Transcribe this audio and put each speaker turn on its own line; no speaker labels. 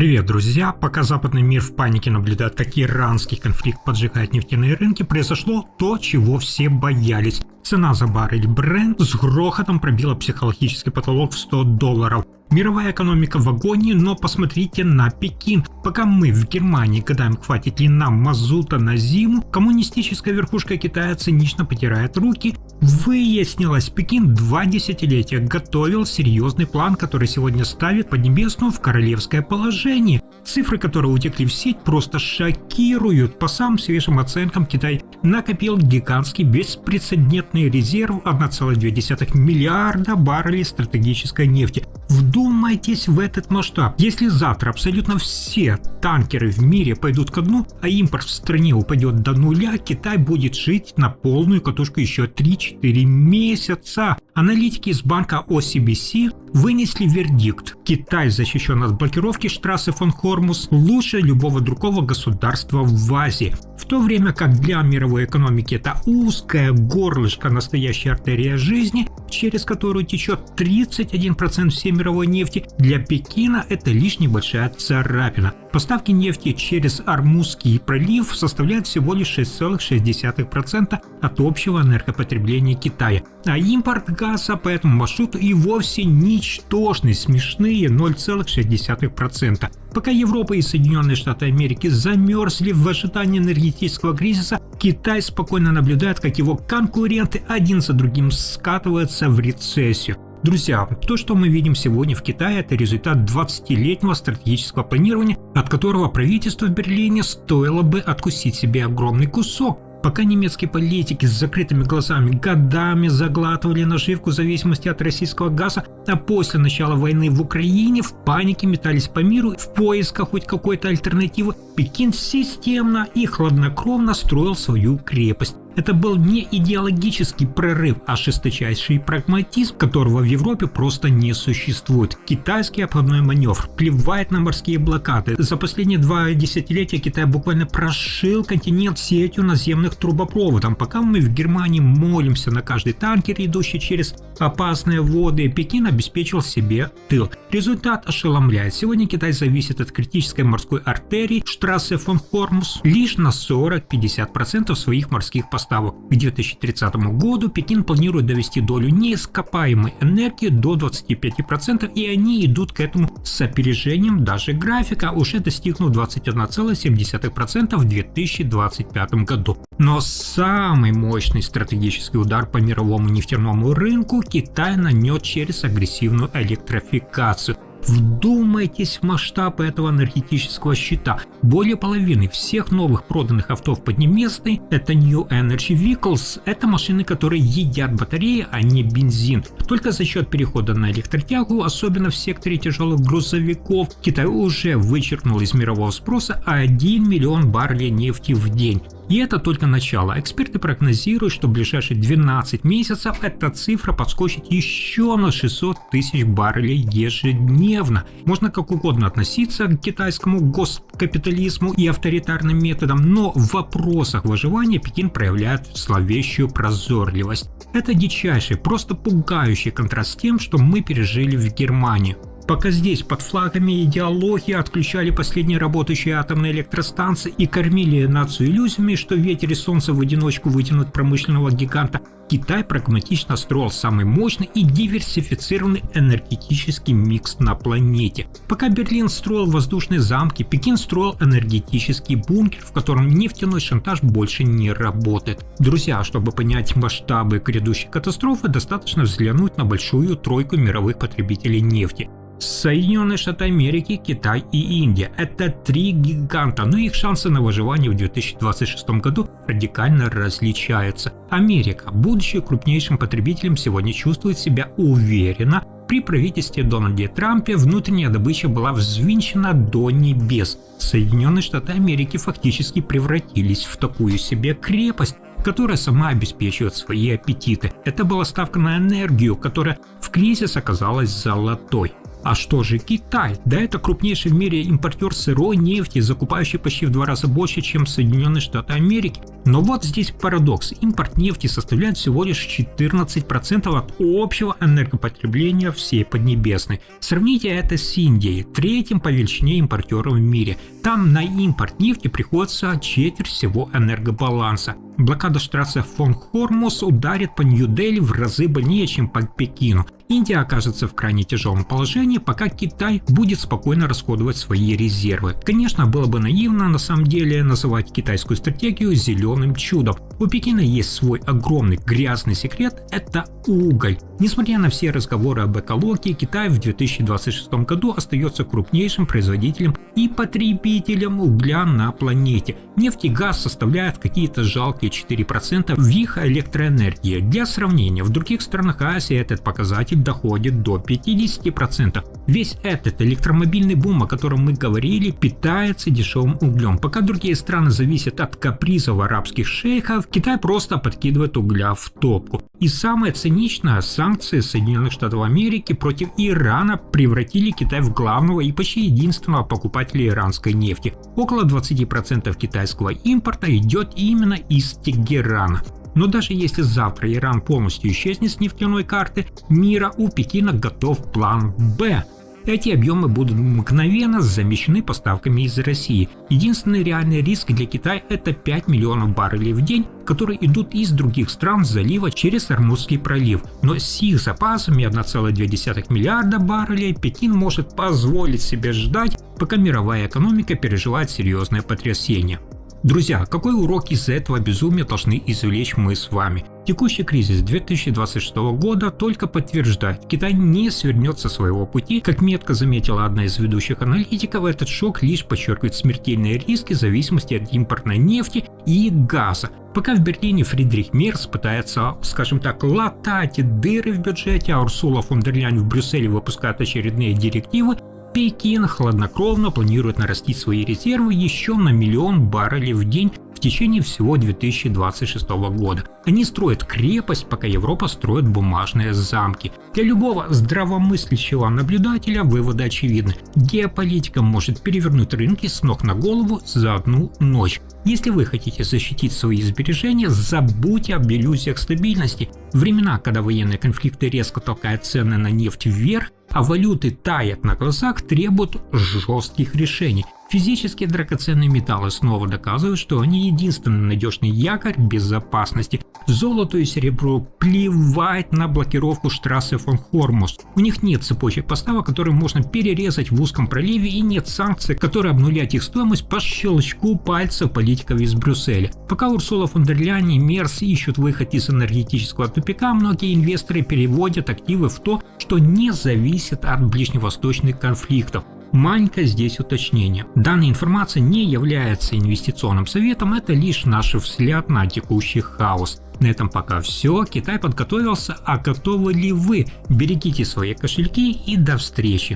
Привет, друзья! Пока западный мир в панике наблюдает, как иранский конфликт поджигает нефтяные рынки, произошло то, чего все боялись. Цена за баррель Brent с грохотом пробила психологический потолок в $100. Мировая экономика в агонии, но посмотрите на Пекин. Пока мы в Германии гадаем, хватит ли нам мазута на зиму, коммунистическая верхушка Китая цинично потирает руки. Выяснилось, Пекин 2 десятилетия готовил серьезный план, который сегодня ставит Поднебесную в королевское положение. Цифры, которые утекли в сеть, просто шокируют. По самым свежим оценкам, Китай накопил гигантский беспрецедентный резерв 1,2 миллиарда баррелей стратегической нефти. Вдумайтесь в этот масштаб. Если завтра абсолютно все танкеры в мире пойдут ко дну, а импорт в стране упадет до нуля, Китай будет жить на полную катушку еще 3-4 месяца. Аналитики из банка OCBC вынесли вердикт: Китай защищен от блокировки Штрассе фон Хормуз лучше любого другого государства в Азии. В то время как для мировой экономики это узкое горлышко, настоящая артерия жизни, через которую течет 31% всей мировой нефти, для Пекина это лишь небольшая царапина. Поставки нефти через Ормузский пролив составляют всего лишь 6,6% от общего энергопотребления Китая, а импорт газа по этому маршруту и вовсе ничтожный, смешные 0,6%. Пока Европа и Соединенные Штаты Америки замерзли в ожидании энергетического кризиса, Китай спокойно наблюдает, как его конкуренты один за другим скатываются в рецессию. Друзья, то, что мы видим сегодня в Китае, это результат 20-летнего стратегического планирования, от которого правительству в Берлине стоило бы откусить себе огромный кусок. Пока немецкие политики с закрытыми глазами годами заглатывали наживку в зависимости от российского газа, а после начала войны в Украине в панике метались по миру в поисках хоть какой-то альтернативы, Пекин системно и хладнокровно строил свою крепость. Это был не идеологический прорыв, а жесточайший прагматизм, которого в Европе просто не существует. Китайский обходной маневр, плевать на морские блокады. За последние 2 десятилетия Китай буквально прошил континент сетью наземных трубопроводов. Пока мы в Германии молимся на каждый танкер, идущий через опасные воды, Пекин обеспечил себе тыл. Результат ошеломляет. Сегодня Китай зависит от критической морской артерии Штрассе фон Хормуз лишь на 40-50% своих морских поставок. К 2030 году Пекин планирует довести долю неископаемой энергии до 25%, и они идут к этому с опережением даже графика, уже достигнув 21,7% в 2025 году. Но самый мощный стратегический удар по мировому нефтяному рынку Китай нанес через агрессивную электрификацию. Вдумайтесь в масштабы этого энергетического щита. Более половины всех новых проданных авто в Поднебесной – это New Energy Vehicles. Это машины, которые едят батареи, а не бензин. Только за счет перехода на электротягу, особенно в секторе тяжелых грузовиков, Китай уже вычеркнул из мирового спроса 1 миллион баррелей нефти в день. И это только начало. Эксперты прогнозируют, что в ближайшие 12 месяцев эта цифра подскочит еще на 600 тысяч баррелей ежедневно. Можно как угодно относиться к китайскому госкапитализму и авторитарным методам, но в вопросах выживания Пекин проявляет зловещую прозорливость. Это дичайший, просто пугающий контраст с тем, что мы пережили в Германии. Пока здесь под флагами идеологии отключали последние работающие атомные электростанции и кормили нацию иллюзиями, что ветер и солнце в одиночку вытянут промышленного гиганта, Китай прагматично строил самый мощный и диверсифицированный энергетический микс на планете. Пока Берлин строил воздушные замки, Пекин строил энергетический бункер, в котором нефтяной шантаж больше не работает. Друзья, чтобы понять масштабы грядущей катастрофы, достаточно взглянуть на большую тройку мировых потребителей нефти. Соединенные Штаты Америки, Китай и Индия – это 3 гиганта, но их шансы на выживание в 2026 году радикально различаются. Америка, будучи крупнейшим потребителем, сегодня чувствует себя уверенно. При правительстве Дональда Трампа внутренняя добыча была взвинчена до небес. Соединенные Штаты Америки фактически превратились в такую себе крепость, которая сама обеспечивает свои аппетиты. Это была ставка на энергию, которая в кризис оказалась золотой. А что же Китай? Да это крупнейший в мире импортер сырой нефти, закупающий почти в 2 раза больше, чем Соединенные Штаты Америки. Но вот здесь парадокс. Импорт нефти составляет всего лишь 14% от общего энергопотребления всей Поднебесной. Сравните это с Индией, третьим по величине импортером в мире. Там на импорт нефти приходится четверть всего энергобаланса. Блокада Штрасса фон Хормуз ударит по Нью-Дели в разы больнее, чем по Пекину. Индия окажется в крайне тяжелом положении, пока Китай будет спокойно расходовать свои резервы. Конечно, было бы наивно на самом деле называть китайскую стратегию зеленым чудом. У Пекина есть свой огромный грязный секрет – это уголь. Несмотря на все разговоры об экологии, Китай в 2026 году остается крупнейшим производителем и потребителем угля на планете. Нефть и газ составляют какие-то жалкие 4% в их электроэнергии. Для сравнения, в других странах Азии этот показатель доходит до 50%. Весь этот электромобильный бум, о котором мы говорили, питается дешевым углем. Пока другие страны зависят от капризов арабских шейхов, Китай просто подкидывает угля в топку. И самое циничное, санкции Соединенных Штатов Америки против Ирана превратили Китай в главного и почти единственного покупателя иранской нефти. Около 20% китайского импорта идет именно из Тегерана. Но даже если завтра Иран полностью исчезнет с нефтяной карты мира, у Пекина готов план «Б». Эти объемы будут мгновенно замещены поставками из России. Единственный реальный риск для Китая – это 5 миллионов баррелей в день, которые идут из других стран залива через Ормузский пролив. Но с их запасами 1,2 миллиарда баррелей Пекин может позволить себе ждать, пока мировая экономика переживает серьезное потрясение. Друзья, какой урок из этого безумия должны извлечь мы с вами? Текущий кризис 2026 года только подтверждает, Китай не свернет со своего пути. Как метко заметила одна из ведущих аналитиков, этот шок лишь подчеркивает смертельные риски зависимости от импортной нефти и газа. Пока в Берлине Фридрих Мерц пытается, скажем так, латать дыры в бюджете, а Урсула фон дер Ляйен в Брюсселе выпускает очередные директивы, Пекин хладнокровно планирует нарастить свои резервы еще на 1 миллион баррелей в день в течение всего 2026 года. Они строят крепость, пока Европа строит бумажные замки. Для любого здравомыслящего наблюдателя выводы очевидны. Геополитика может перевернуть рынки с ног на голову за одну ночь. Если вы хотите защитить свои сбережения, забудьте об иллюзиях стабильности. Времена, когда военные конфликты резко толкают цены на нефть вверх, а валюты таят на глазах, требуют жестких решений. Физические драгоценные металлы снова доказывают, что они единственный надежный якорь безопасности. Золоту и серебру плевать на блокировку Штрассе фон Хормуз. У них нет цепочек поставок, которые можно перерезать в узком проливе, и нет санкций, которые обнулят их стоимость по щелчку пальцев политиков из Брюсселя. Пока Урсула фон дер Ляйен и Мерц ищут выход из энергетического тупика, многие инвесторы переводят активы в то, что не зависит от ближневосточных конфликтов. Маленькое здесь уточнение. Данная информация не является инвестиционным советом, это лишь наш взгляд на текущий хаос. На этом пока все. Китай подготовился, а готовы ли вы? Берегите свои кошельки и до встречи.